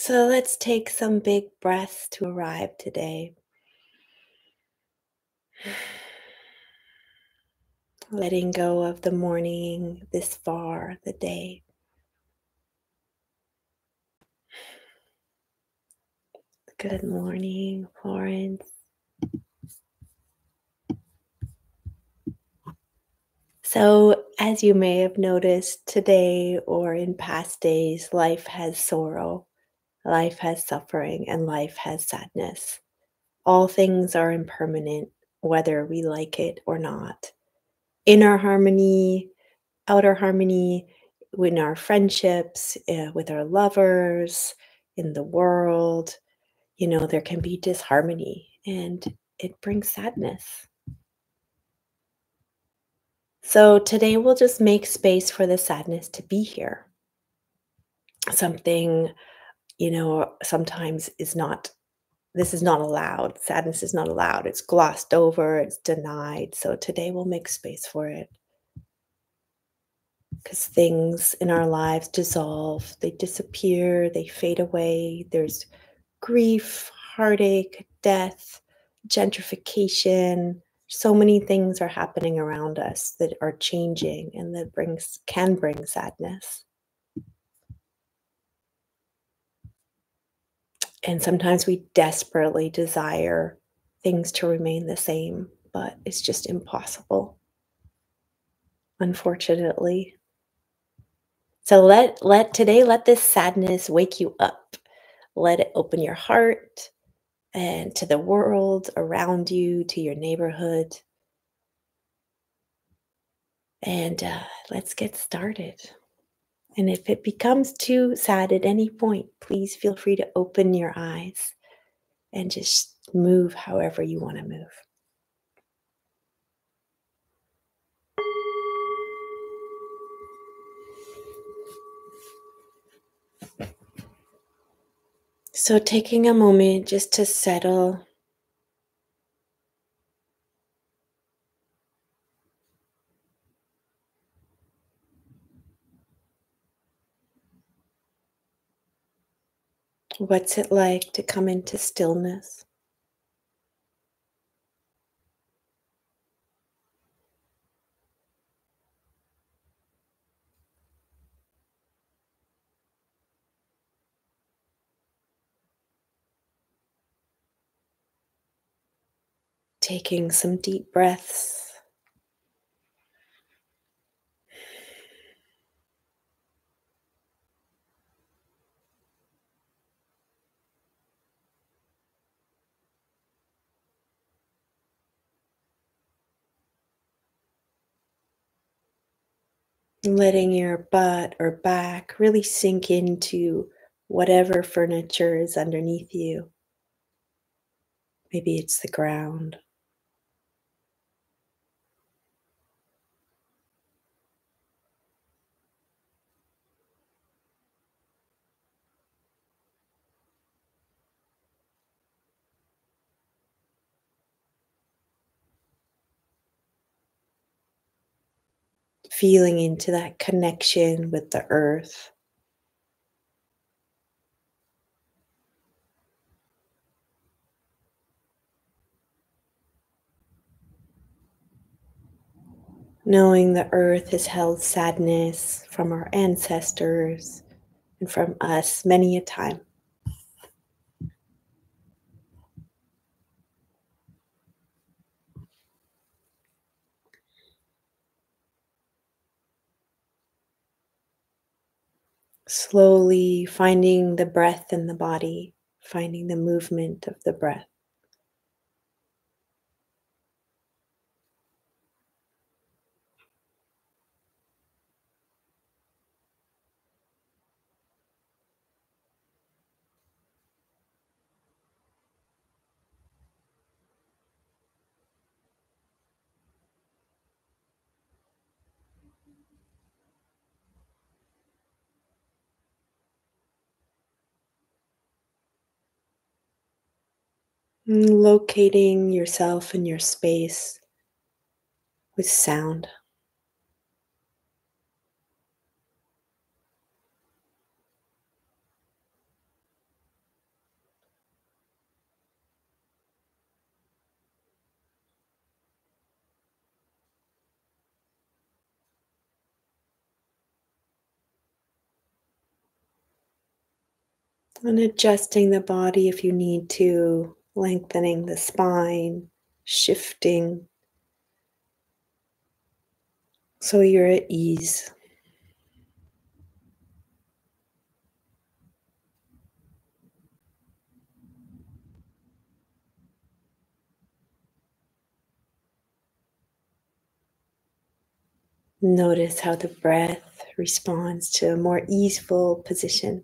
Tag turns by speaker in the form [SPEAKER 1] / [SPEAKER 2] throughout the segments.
[SPEAKER 1] So let's take some big breaths to arrive today. Letting go of the morning, this far, the day. Good morning, Florence. So, as you may have noticed today or in past days, life has sorrow, life has suffering, and life has sadness. All things are impermanent, whether we like it or not. Inner harmony, outer harmony, in our friendships, with our lovers, in the world, there can be disharmony and it brings sadness. So today we'll just make space for the sadness to be here. Something, sometimes this is not allowed. Sadness is not allowed. It's glossed over, it's denied. So today we'll make space for it. Because things in our lives dissolve, they disappear, they fade away. There's grief, heartache, death, gentrification. So many things are happening around us that are changing and that can bring sadness. And sometimes we desperately desire things to remain the same, but it's just impossible, unfortunately. So let this sadness wake you up. Let it open your heart and to the world around you, to your neighborhood. And let's get started. And if it becomes too sad at any point, please feel free to open your eyes and just move however you want to move. So, taking a moment just to settle. What's it like to come into stillness? Taking some deep breaths. Letting your butt or back really sink into whatever furniture is underneath you. Maybe it's the ground. Feeling into that connection with the earth. Knowing the earth has held sadness from our ancestors and from us many a time. Slowly finding the breath in the body, finding the movement of the breath. Locating yourself in your space with sound. And adjusting the body if you need to, lengthening the spine, shifting so you're at ease. Notice how the breath responds to a more easeful position.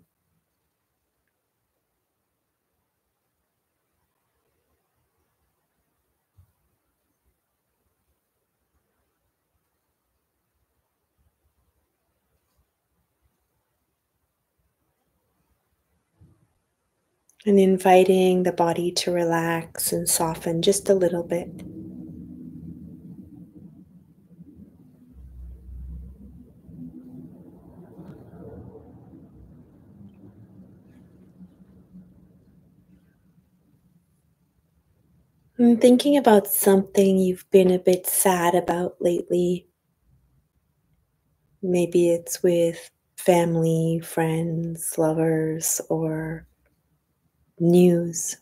[SPEAKER 1] And inviting the body to relax and soften just a little bit. And thinking about something you've been a bit sad about lately. Maybe it's with family, friends, lovers, or news.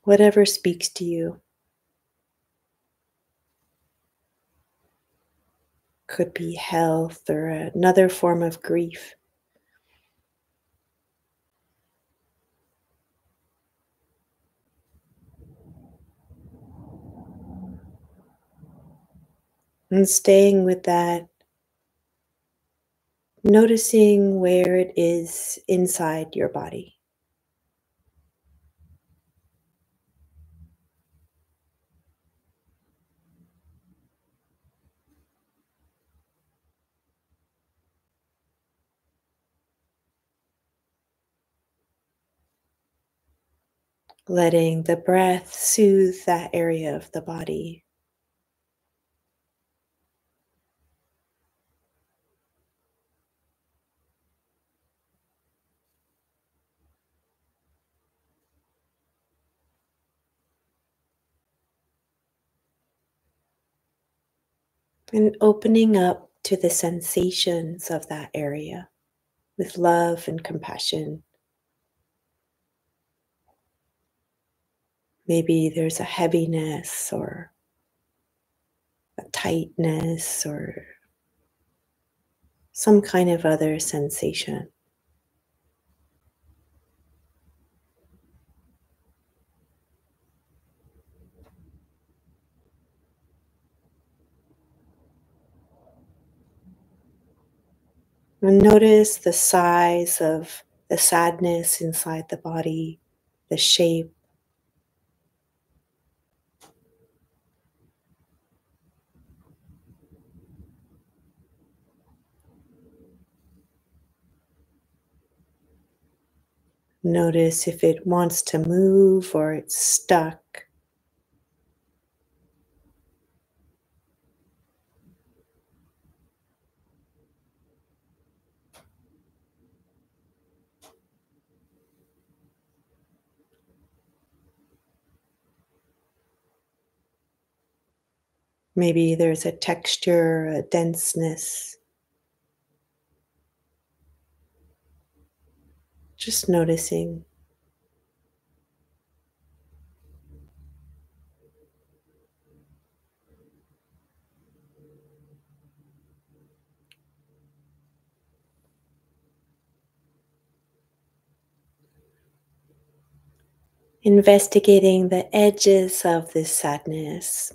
[SPEAKER 1] Whatever speaks to you. Could be health or another form of grief. And staying with that, noticing where it is inside your body. Letting the breath soothe that area of the body. And opening up to the sensations of that area with love and compassion. Maybe there's a heaviness or a tightness or some kind of other sensation. And notice the size of the sadness inside the body, the shape. Notice if it wants to move or it's stuck. Maybe there's a texture, a denseness. Just noticing. Investigating the edges of this sadness.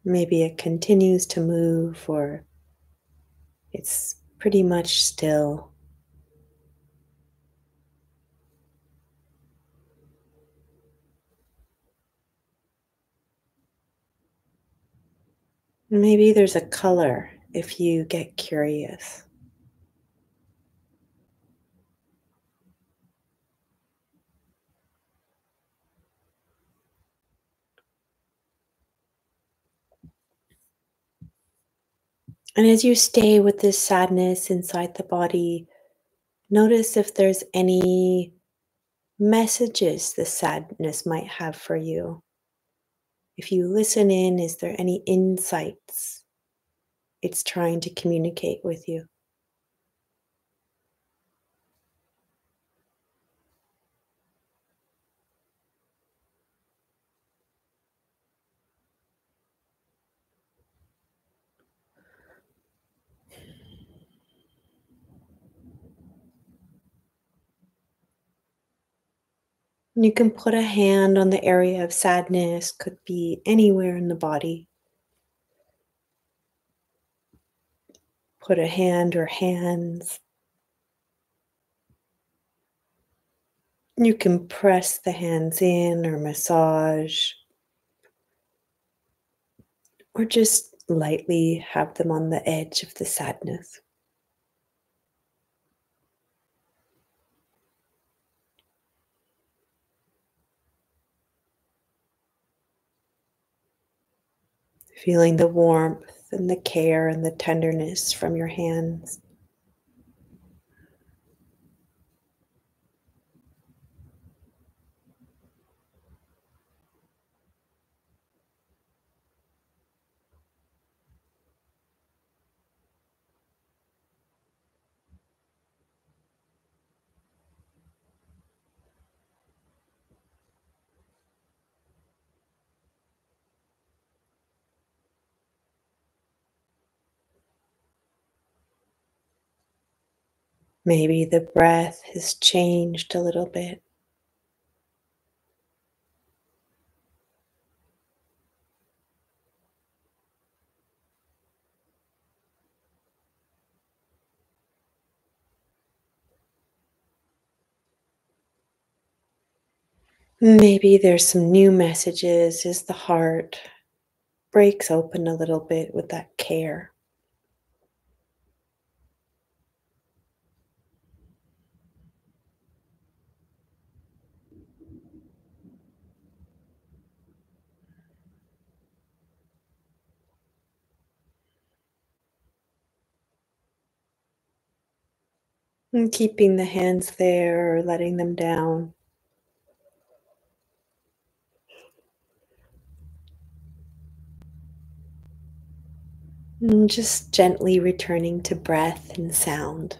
[SPEAKER 1] Maybe it continues to move or it's pretty much still. Maybe there's a color if you get curious. And as you stay with this sadness inside the body, notice if there's any messages the sadness might have for you. If you listen in, is there any insights it's trying to communicate with you? And you can put a hand on the area of sadness, could be anywhere in the body. Put a hand or hands. You can press the hands in or massage, or just lightly have them on the edge of the sadness. Feeling the warmth and the care and the tenderness from your hands. Maybe the breath has changed a little bit. Maybe there's some new messages as the heart breaks open a little bit with that care. And keeping the hands there or letting them down. And just gently returning to breath and sound.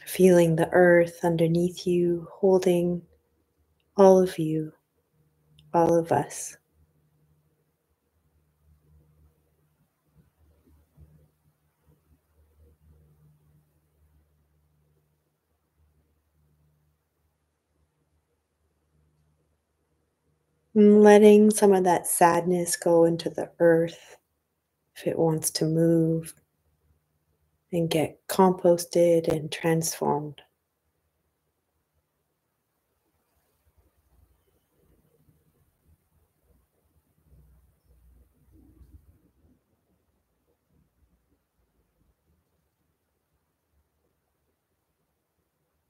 [SPEAKER 1] Feeling the earth underneath you, holding all of you, all of us. And letting some of that sadness go into the earth if it wants to move and get composted and transformed.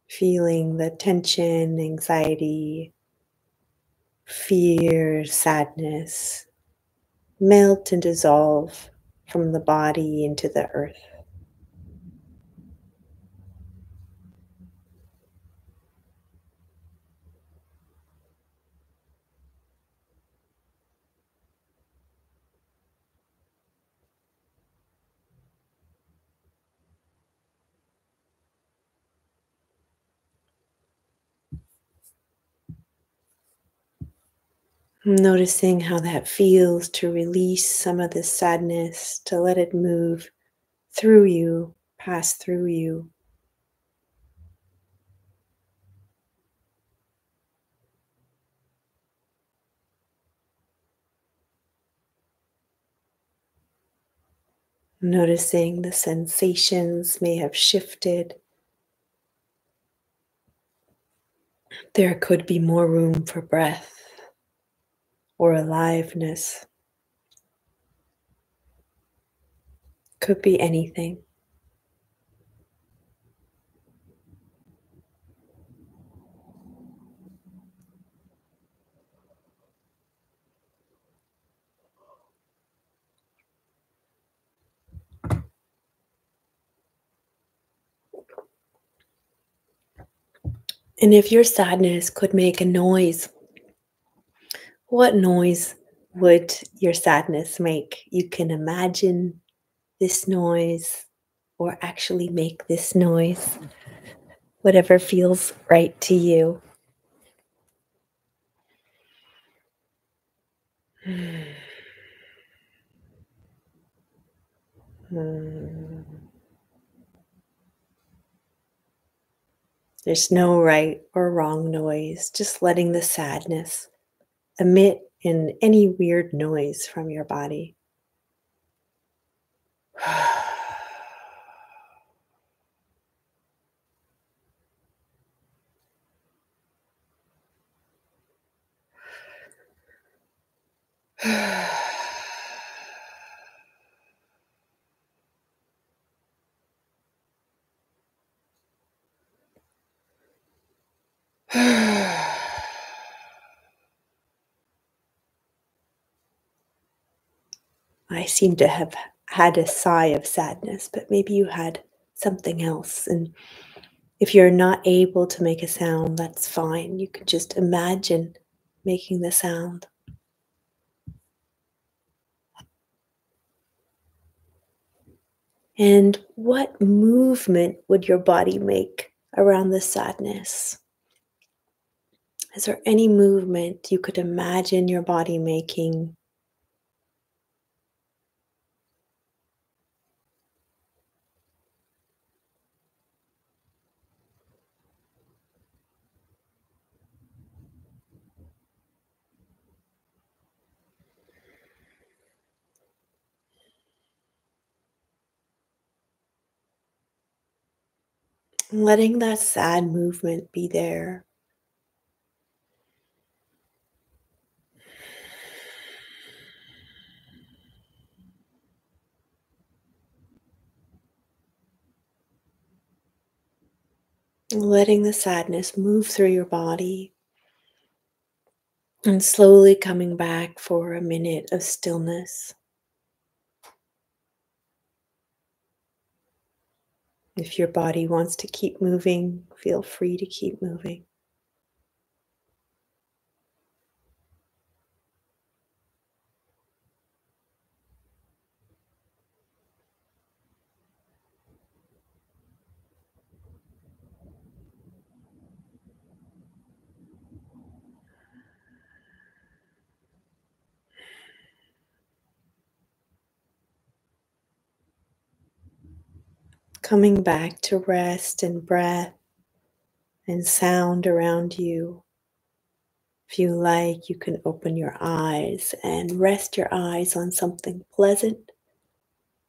[SPEAKER 1] Feeling the tension, anxiety, fear, sadness melt and dissolve from the body into the earth. Noticing how that feels to release some of the sadness, to let it move through you, pass through you. Noticing the sensations may have shifted. There could be more room for breath or aliveness. Could be anything. And if your sadness could make a noise, what noise would your sadness make? You can imagine this noise or actually make this noise, whatever feels right to you. Hmm. There's no right or wrong noise, just letting the sadness emit in any weird noise from your body. I seem to have had a sigh of sadness, but maybe you had something else. And if you're not able to make a sound, that's fine. You could just imagine making the sound. And what movement would your body make around the sadness? Is there any movement you could imagine your body making? Letting that sad movement be there. Letting the sadness move through your body and slowly coming back for a minute of stillness. If your body wants to keep moving, feel free to keep moving. Coming back to rest and breath and sound around you. If you like, you can open your eyes and rest your eyes on something pleasant.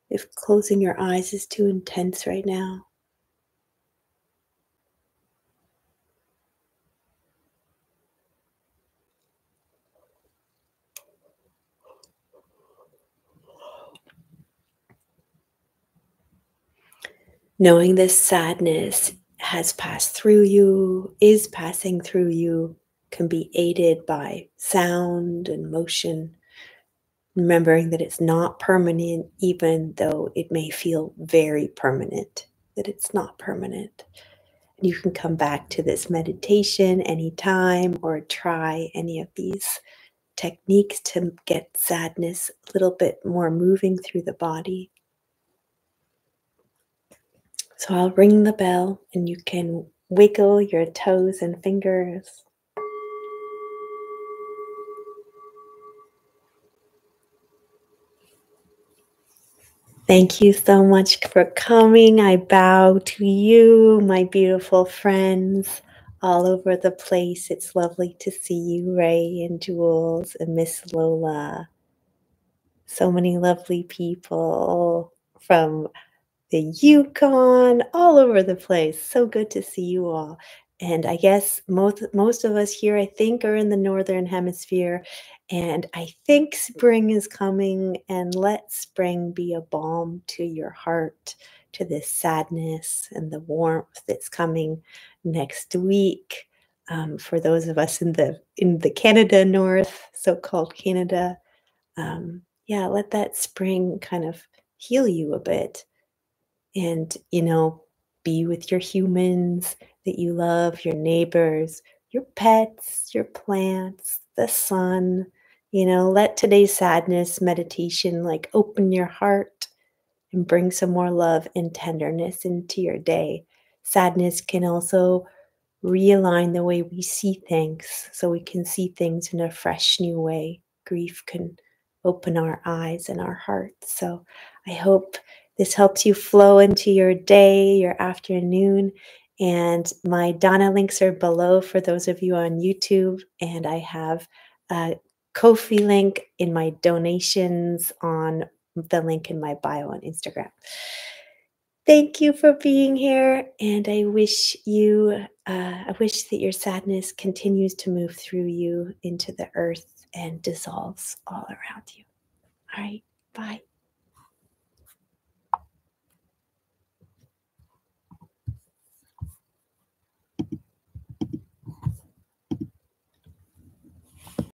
[SPEAKER 1] If closing your eyes is too intense right now, knowing this sadness has passed through you, is passing through you, can be aided by sound and motion. Remembering that it's not permanent, even though it may feel very permanent, that it's not permanent. And you can come back to this meditation anytime or try any of these techniques to get sadness a little bit more moving through the body. So I'll ring the bell and you can wiggle your toes and fingers. Thank you so much for coming. I bow to you, my beautiful friends all over the place. It's lovely to see you, Ray and Jules and Miss Lola. So many lovely people from the Yukon, all over the place. So good to see you all. And I guess most of us here, I think, are in the northern hemisphere. And I think spring is coming, and let spring be a balm to your heart, to this sadness and the warmth that's coming next week. For those of us in the Canada North, so-called Canada, yeah, let that spring kind of heal you a bit and, be with your humans that you love, your neighbors, your pets, your plants, the sun. Let today's sadness meditation like open your heart and bring some more love and tenderness into your day. Sadness can also realign the way we see things so we can see things in a fresh new way. Grief can open our eyes and our hearts. So I hope this helps you flow into your day, your afternoon. And my Donna links are below for those of you on YouTube. And I have a Ko-fi link in my donations on the link in my bio on Instagram. Thank you for being here, and I wish that your sadness continues to move through you into the earth and dissolves all around you. All right, bye.